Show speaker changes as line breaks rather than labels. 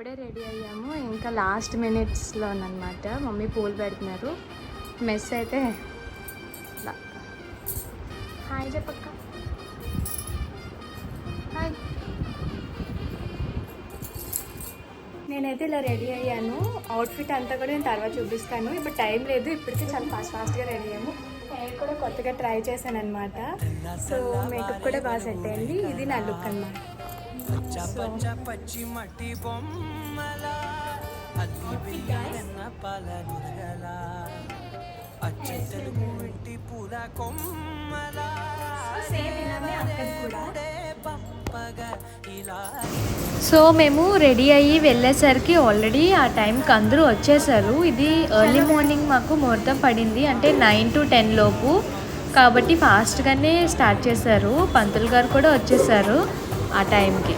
ఇప్పుడే రెడీ అయ్యాము. ఇంకా లాస్ట్ మినిట్స్లో అనమాట. మమ్మీ పూలు పెడుతున్నారు. మెస్ అయితే హాయ్ చెప్పక్క. హాయ్. నేనైతే ఇలా రెడీ అయ్యాను. అవుట్ఫిట్ అంతా కూడా నేను తర్వాత చూపిస్తాను. ఇప్పుడు టైం లేదు. ఇప్పటికే చాలా ఫాస్ట్గా రెడీ అయ్యాము. హెయిర్ కూడా కొత్తగా ట్రై చేశాను అనమాట. సో మేకప్ కూడా బాగా సెట్ అయింది. ఇది నా లుక్ అన్నమాట. సో మేము రెడీ అయ్యి వెళ్ళేసరికి ఆల్రెడీ ఆ టైంకి అందరూ వచ్చేసారు. ఇది ఎర్లీ మార్నింగ్ మాకు ముహూర్తం పడింది, అంటే 9 to 10 లోపు. కాబట్టి ఫాస్ట్గానే స్టార్ట్ చేశారు. పంతులు గారు కూడా వచ్చేసారు ఆ టైంకి.